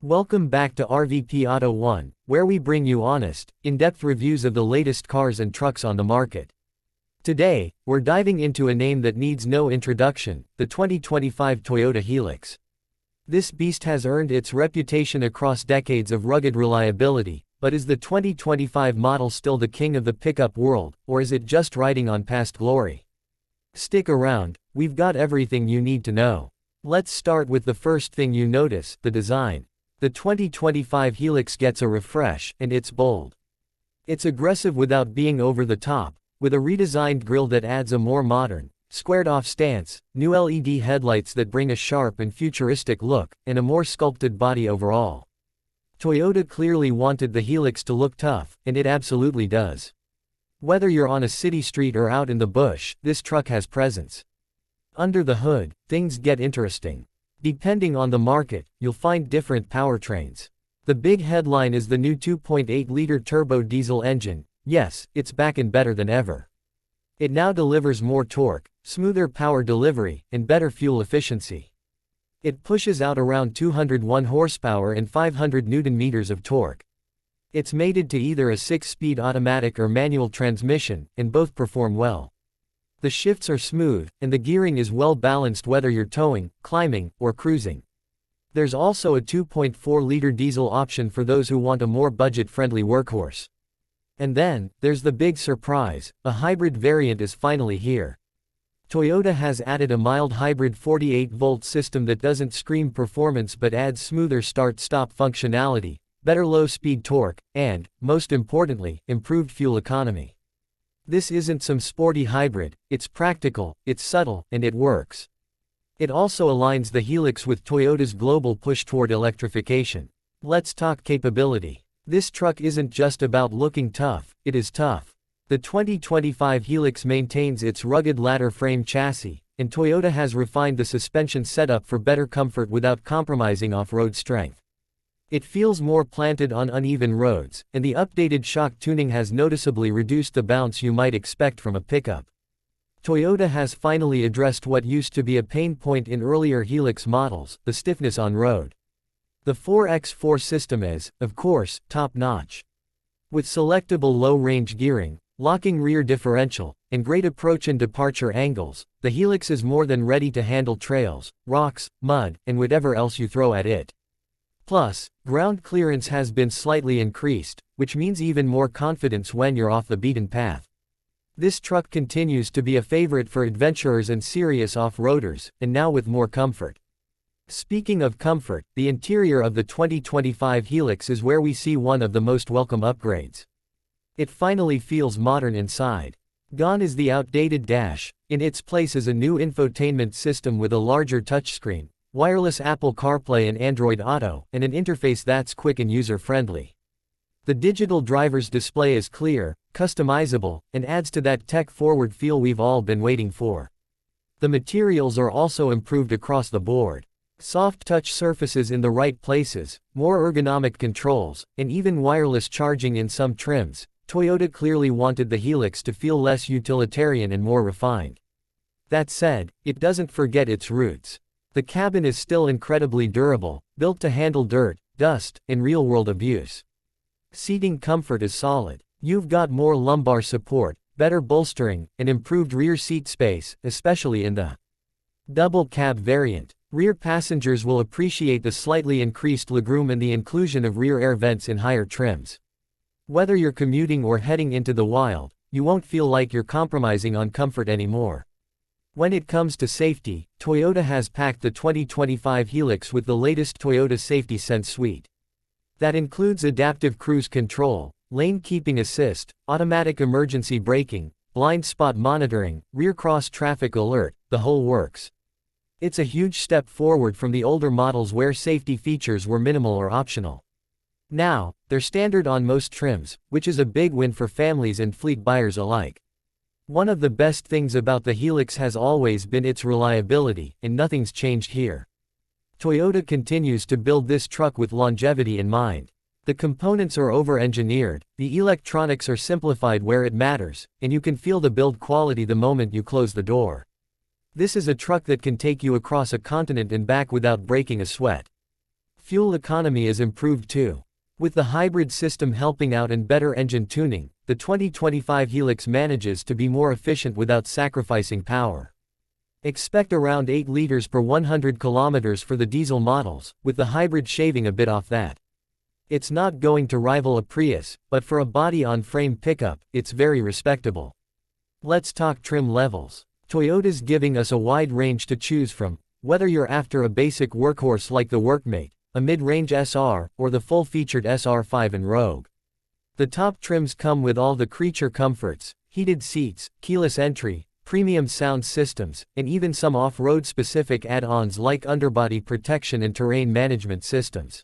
Welcome back to RVP Auto1, where we bring you honest, in-depth reviews of the latest cars and trucks on the market. Today, we're diving into a name that needs no introduction, the 2025 Toyota Hilux. This beast has earned its reputation across decades of rugged reliability, but is the 2025 model still the king of the pickup world, or is it just riding on past glory? Stick around, we've got everything you need to know. Let's start with the first thing you notice, the design. The 2025 Hilux gets a refresh, and it's bold. It's aggressive without being over the top, with a redesigned grille that adds a more modern, squared-off stance, new LED headlights that bring a sharp and futuristic look, and a more sculpted body overall. Toyota clearly wanted the Hilux to look tough, and it absolutely does. Whether you're on a city street or out in the bush, this truck has presence. Under the hood, things get interesting. Depending on the market, you'll find different powertrains. The big headline is the new 2.8-liter turbo diesel engine. Yes, it's back and better than ever. It now delivers more torque, smoother power delivery, and better fuel efficiency. It pushes out around 201 horsepower and 500 Nm of torque. It's mated to either a 6-speed automatic or manual transmission, and both perform well. The shifts are smooth, and the gearing is well balanced whether you're towing, climbing, or cruising. There's also a 2.4-liter diesel option for those who want a more budget-friendly workhorse. And then, there's the big surprise, a hybrid variant is finally here. Toyota has added a mild hybrid 48-volt system that doesn't scream performance but adds smoother start-stop functionality, better low-speed torque, and, most importantly, improved fuel economy. This isn't some sporty hybrid, it's practical, it's subtle, and it works. It also aligns the Hilux with Toyota's global push toward electrification. Let's talk capability. This truck isn't just about looking tough, it is tough. The 2025 Hilux maintains its rugged ladder frame chassis, and Toyota has refined the suspension setup for better comfort without compromising off-road strength. It feels more planted on uneven roads, and the updated shock tuning has noticeably reduced the bounce you might expect from a pickup. Toyota has finally addressed what used to be a pain point in earlier Hilux models, the stiffness on road. The 4x4 system is, of course, top-notch. With selectable low-range gearing, locking rear differential, and great approach and departure angles, the Hilux is more than ready to handle trails, rocks, mud, and whatever else you throw at it. Plus, ground clearance has been slightly increased, which means even more confidence when you're off the beaten path. This truck continues to be a favorite for adventurers and serious off-roaders, and now with more comfort. Speaking of comfort, the interior of the 2025 Hilux is where we see one of the most welcome upgrades. It finally feels modern inside. Gone is the outdated dash, in its place is a new infotainment system with a larger touchscreen, wireless Apple CarPlay and Android Auto, and an interface that's quick and user-friendly. The digital driver's display is clear, customizable, and adds to that tech-forward feel we've all been waiting for. The materials are also improved across the board. Soft touch surfaces in the right places, more ergonomic controls, and even wireless charging in some trims. Toyota clearly wanted the Hilux to feel less utilitarian and more refined. That said, it doesn't forget its roots. The cabin is still incredibly durable, built to handle dirt, dust, and real-world abuse. Seating comfort is solid. You've got more lumbar support, better bolstering, and improved rear seat space, especially in the double cab variant. Rear passengers will appreciate the slightly increased legroom and the inclusion of rear air vents in higher trims. Whether you're commuting or heading into the wild, you won't feel like you're compromising on comfort anymore. When it comes to safety, Toyota has packed the 2025 Hilux with the latest Toyota Safety Sense suite. That includes adaptive cruise control, lane keeping assist, automatic emergency braking, blind spot monitoring, rear cross traffic alert, the whole works. It's a huge step forward from the older models where safety features were minimal or optional. Now, they're standard on most trims, which is a big win for families and fleet buyers alike. One of the best things about the Hilux has always been its reliability, and nothing's changed here. Toyota continues to build this truck with longevity in mind. The components are over-engineered, the electronics are simplified where it matters, and you can feel the build quality the moment you close the door. This is a truck that can take you across a continent and back without breaking a sweat. Fuel economy is improved too. With the hybrid system helping out and better engine tuning, the 2025 Hilux manages to be more efficient without sacrificing power. Expect around 8 liters per 100 kilometers for the diesel models, with the hybrid shaving a bit off that. It's not going to rival a Prius, but for a body-on-frame pickup, it's very respectable. Let's talk trim levels. Toyota's giving us a wide range to choose from, whether you're after a basic workhorse like the Workmate, a mid-range SR, or the full-featured SR5 and Rogue. The top trims come with all the creature comforts, heated seats, keyless entry, premium sound systems, and even some off-road specific add-ons like underbody protection and terrain management systems.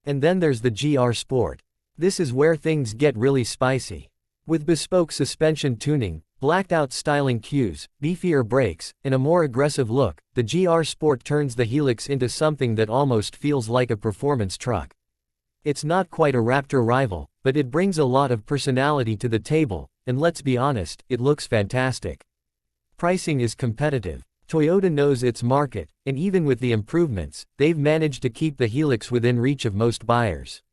And then there's the GR Sport. This is where things get really spicy. With bespoke suspension tuning, blacked-out styling cues, beefier brakes, and a more aggressive look, the GR Sport turns the Hilux into something that almost feels like a performance truck. It's not quite a Raptor rival, but it brings a lot of personality to the table, and let's be honest, it looks fantastic. Pricing is competitive. Toyota knows its market, and even with the improvements, they've managed to keep the Hilux within reach of most buyers.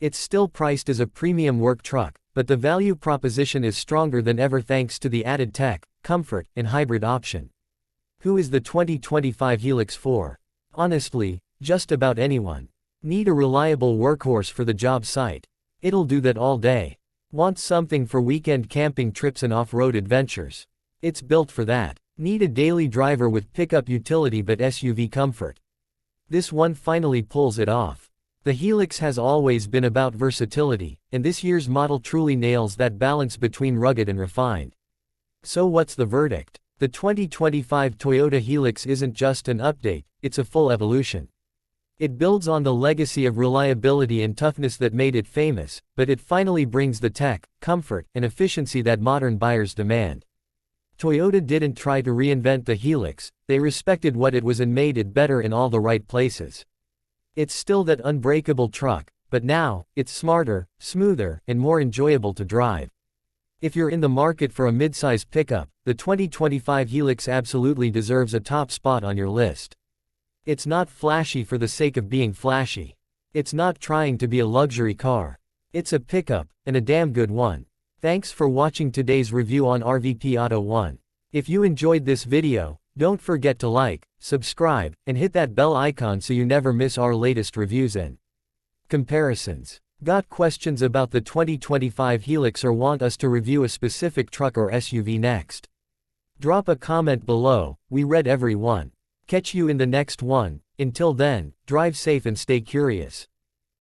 It's still priced as a premium work truck, but the value proposition is stronger than ever thanks to the added tech, comfort, and hybrid option. Who is the 2025 Hilux for? Honestly, just about anyone. Need a reliable workhorse for the job site? It'll do that all day. Want something for weekend camping trips and off-road adventures? It's built for that. Need a daily driver with pickup utility but SUV comfort? This one finally pulls it off. The Hilux has always been about versatility, and this year's model truly nails that balance between rugged and refined. So what's the verdict? The 2025 Toyota Hilux isn't just an update, it's a full evolution. It builds on the legacy of reliability and toughness that made it famous, but it finally brings the tech, comfort, and efficiency that modern buyers demand. Toyota didn't try to reinvent the Hilux, they respected what it was and made it better in all the right places. It's still that unbreakable truck, but now, it's smarter, smoother, and more enjoyable to drive. If you're in the market for a midsize pickup, the 2025 Hilux absolutely deserves a top spot on your list. It's not flashy for the sake of being flashy. It's not trying to be a luxury car. It's a pickup, and a damn good one. Thanks for watching today's review on RVP Auto 1. If you enjoyed this video, don't forget to like, subscribe, and hit that bell icon so you never miss our latest reviews and comparisons. Got questions about the 2025 Hilux or want us to review a specific truck or SUV next? Drop a comment below, we read every one. Catch you in the next one. Until then, drive safe and stay curious.